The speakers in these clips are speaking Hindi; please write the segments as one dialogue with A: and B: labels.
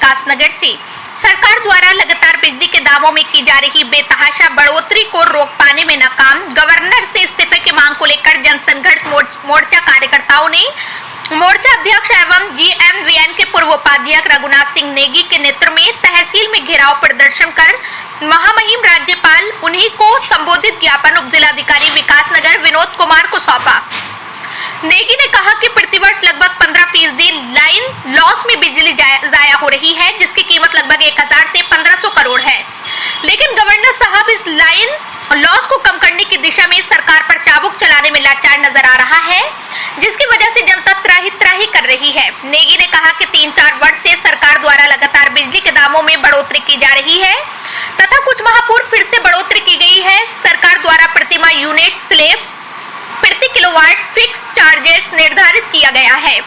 A: विकासनगर से सरकार द्वारा लगातार बिजली के दामों में की जा रही बेतहाशा बढ़ोतरी को रोक पाने में नाकाम। गवर्नर से इस्तीफे की मांग को लेकर जनसंघर्ष मोर्चा कार्यकर्ताओं ने मोर्चा अध्यक्ष एवं GMVN के पूर्व उपाध्यक्ष रघुनाथ सिंह नेगी के नेतृत्व में तहसील में घेराव प्रदर्शन कर महामहिम राज्यपाल उन्हीं को संबोधित ज्ञापन उप जिलाधिकारी विकासनगर विनोद कुमार को सौंपा। नेगी ने कहा कि प्रतिवर्ष लगभग 15% लाइन लॉस में बिजली जाया हो रही है, जिसकी कीमत लगभग 1000 से 1500 करोड़ है। लेकिन गवर्नर साहब इस लाइन लॉस को कम करने की दिशा में सरकार पर चाबुक चलाने में लाचार नजर आ रहा है, जिसकी वजह से जनता त्राही कर रही है। नेगी ने कहा कि 3-4 वर्ष से सरकार द्वारा लगातार बिजली के दामों में बढ़ोतरी की जा रही है तथा कुछ माह पूर्व फिर से बढ़ोतरी की गई है। सरकार द्वारा प्रतिमा यूनिट स्लैब प्रति किलोवाट फिक्स चार्जेस निर्धारित किया गया है,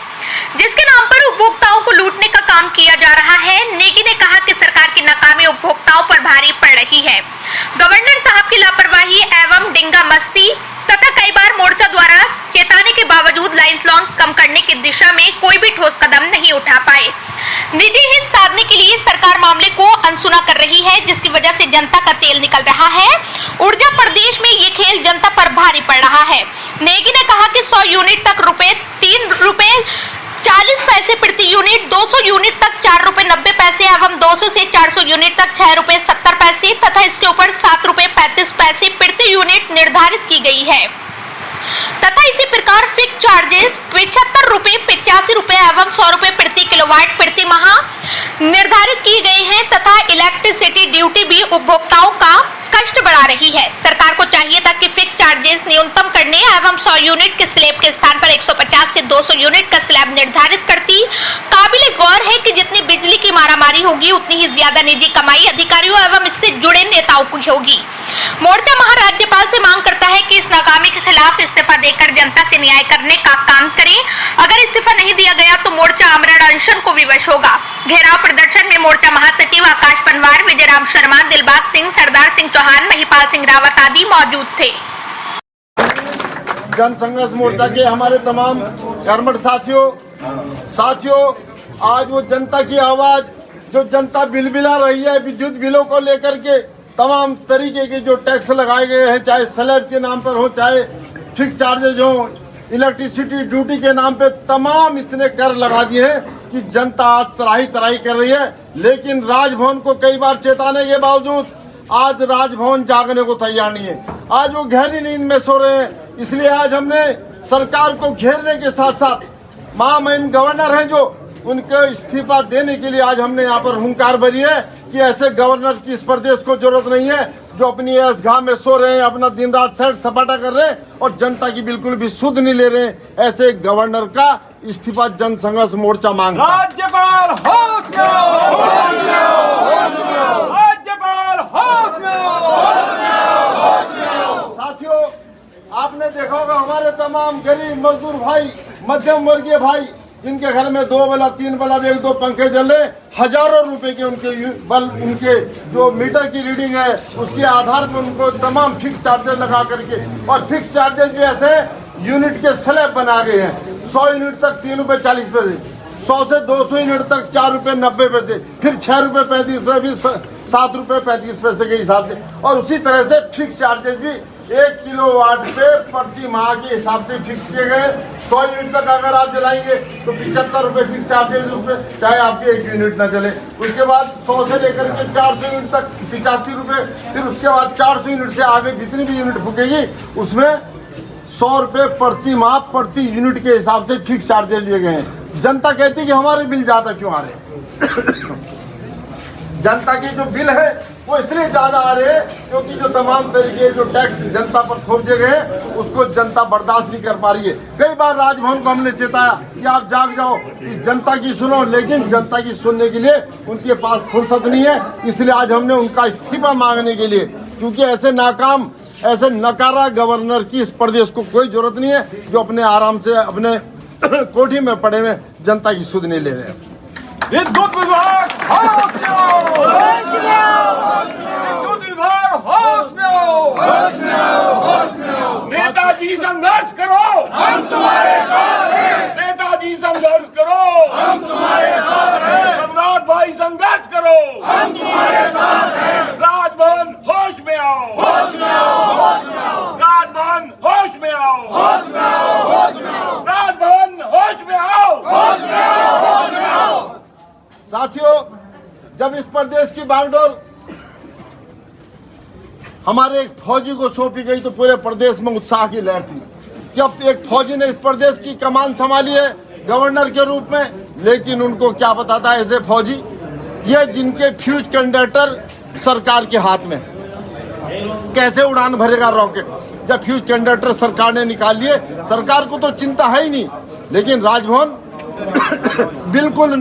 A: जिसके नाम पर उपभोक्ताओं को लूटने का काम किया जा रहा है। नेगी ने कहा कि सरकार की नाकामी उपभोक्ताओं पर भारी पड़ रही है। गवर्नर साहब की लापरवाही एवं डिंगा मस्ती तथा कई बार मोर्चा द्वारा चेताने के बावजूद लाइन लॉस कम करने की दिशा में कोई भी ठोस कदम नहीं उठा पाए। निजी हित साधने के लिए सरकार मामले को अनसुना कर रही है, जिसकी वजह से जनता का तेल निकल रहा है। ऊर्जा प्रदेश में ये खेल जनता पर भारी पड़ रहा है। नेगी ने कहा कि 100 यूनिट तक ₹3.40 प्रति यूनिट, 200 यूनिट तक ₹4.90 एवं 200 से 400 यूनिट तक ₹6.70 तथा इसके ऊपर ₹7.35 प्रति यूनिट निर्धारित की गई है तथा इसी प्रकार फिक्स चार्जेस ₹75, ₹85 एवं ₹100 प्रति किलोवाट प्रति माह निर्धारित की गए हैं तथा इलेक्ट्रिसिटी ड्यूटी भी उपभोक्ताओं का कष्ट बढ़ा रही है। सरकार को चाहिए था कि फिक्स चार्जेस न्यूनतम करने एवं 100 यूनिट के स्लैब के स्थान पर 150 से 200 यूनिट का स्लैब निर्धारित करती। काबिले गौर है कि जितनी बिजली की मारामारी होगी उतनी ही ज्यादा निजी कमाई अधिकारियों एवं इससे जुड़े नेताओं की होगी। मोर्चा महाराज्यपाल से मांग करता है कि इस नाकामी के खिलाफ इस्तीफा देकर जनता से न्याय करने का काम करें। अगर इस्तीफा नहीं दिया गया तो मोर्चा आमरण अनशन को विवश होगा। घेराव प्रदर्शन में मोर्चा महासचिव आकाश पनवार, विजयराम शर्मा, दिलबाग सिंह, सरदार सिंह चौहान, महिपाल सिंह रावत आदि मौजूद थे।
B: जनसंघर्ष मोर्चा के हमारे तमाम कर्मठ साथियों, आज वो जनता की आवाज जो जनता बिलबिला रही है, विद्युत बिलों को लेकर के तमाम तरीके के जो टैक्स लगाए गए हैं, चाहे स्लैब के नाम पर हो, चाहे फिक्स चार्जेज हो, इलेक्ट्रिसिटी ड्यूटी के नाम पे तमाम इतने कर लगा दिए हैं कि जनता आज त्राही कर रही है। लेकिन राजभवन को कई बार चेताने के बावजूद आज राजभवन जागने को तैयार नहीं है। आज वो गहरी नींद में सो रहे हैं। इसलिए आज हमने सरकार को घेरने के साथ साथ महामहिम गवर्नर हैं जो उनके इस्तीफा देने के लिए आज हमने यहाँ पर हुंकार भरी है कि ऐसे गवर्नर की इस प्रदेश को जरूरत नहीं है जो अपनी ऐश-गाह में सो रहे हैं, अपना दिन रात सैर सपाटा कर रहे हैं और जनता की बिल्कुल भी सुध नहीं ले रहे हैं। ऐसे गवर्नर का इस्तीफा जनसंघर्ष मोर्चा मांगता है।
C: राज्यपाल होश में आओ, राज्यपाल होश में आओ।
B: साथियों, आपने देखा होगा हमारे तमाम गरीब मजदूर भाई, मध्यम वर्गीय भाई जिनके घर में 2 बल्ब 3 बल्ब 1-2 पंखे जल रहे, हजारों रुपए के उनके जो मीटर की रीडिंग है उसके आधार पर उनको तमाम फिक्स चार्जेस लगा करके, और फिक्स चार्जेस भी ऐसे यूनिट के स्लैब बना गए हैं। 100 यूनिट तक ₹3.40, 100 से 200 यूनिट तक ₹4.90, फिर ₹6.35, फिर ₹7.35 के हिसाब से, और उसी तरह से फिक्स चार्जेस भी 1 किलोवाट पे प्रति माह के हिसाब से फिक्स किए गए। 100 यूनिट तक अगर आप जलाएंगे तो ₹75 फिक्स चार्जेस उसमें, चाहे आपके 1 यूनिट ना जले। उसके बाद 100 से लेकर के 400 यूनिट तक ₹85, फिर उसके बाद 400 यूनिट से आगे जितनी भी यूनिट फूकेगी उसमें ₹100 प्रति माह प्रति यूनिट के हिसाब से फिक्स चार्जेस लिए गए हैं। जनता कहती है कि हमारे बिल ज्यादा क्यों आ रहे हैं? जनता के जो बिल है वो इसलिए ज्यादा आ रहे हैं क्योंकि जो तमाम तरीके जो टैक्स जनता पर थोप दिए गए हैं उसको जनता बर्दाश्त नहीं कर पा रही है। कई बार राजभवन को हमने चेताया कि आप जाग जाओ, कि जनता की सुनो, लेकिन जनता की सुनने के लिए उनके पास फुर्सत नहीं है। इसलिए आज हमने उनका इस्तीफा मांगने के लिए, क्योंकि ऐसे नकारा गवर्नर की इस प्रदेश को कोई जरूरत नहीं है जो अपने आराम से अपने कोठी में पड़े हुए जनता की सुध नहीं ले रहे हैं।
C: विद्युत विभाग होश में आओ, विद्युत विभाग होश में आओ। नेताजी संघर्ष करो, हम तुम्हारे साथ हैं। नेताजी संघर्ष करो, हम तुम्हारे साथ हैं। रघुनाथ भाई संघर्ष
B: साथियों, जब इस प्रदेश की बागडोर हमारे एक फौजी को सौंपी गई तो पूरे प्रदेश में उत्साह की लहर थी कि अब एक फौजी ने इस प्रदेश की कमान संभाली है गवर्नर के रूप में। लेकिन उनको क्या पता था ऐसे फौजी, ये जिनके फ्यूज कंडक्टर सरकार के हाथ में, कैसे उड़ान भरेगा रॉकेट जब फ्यूज कंडक्टर सरकार ने निकाल लिए। सरकार को तो चिंता है ही नहीं, लेकिन राजभवन बिल्कुल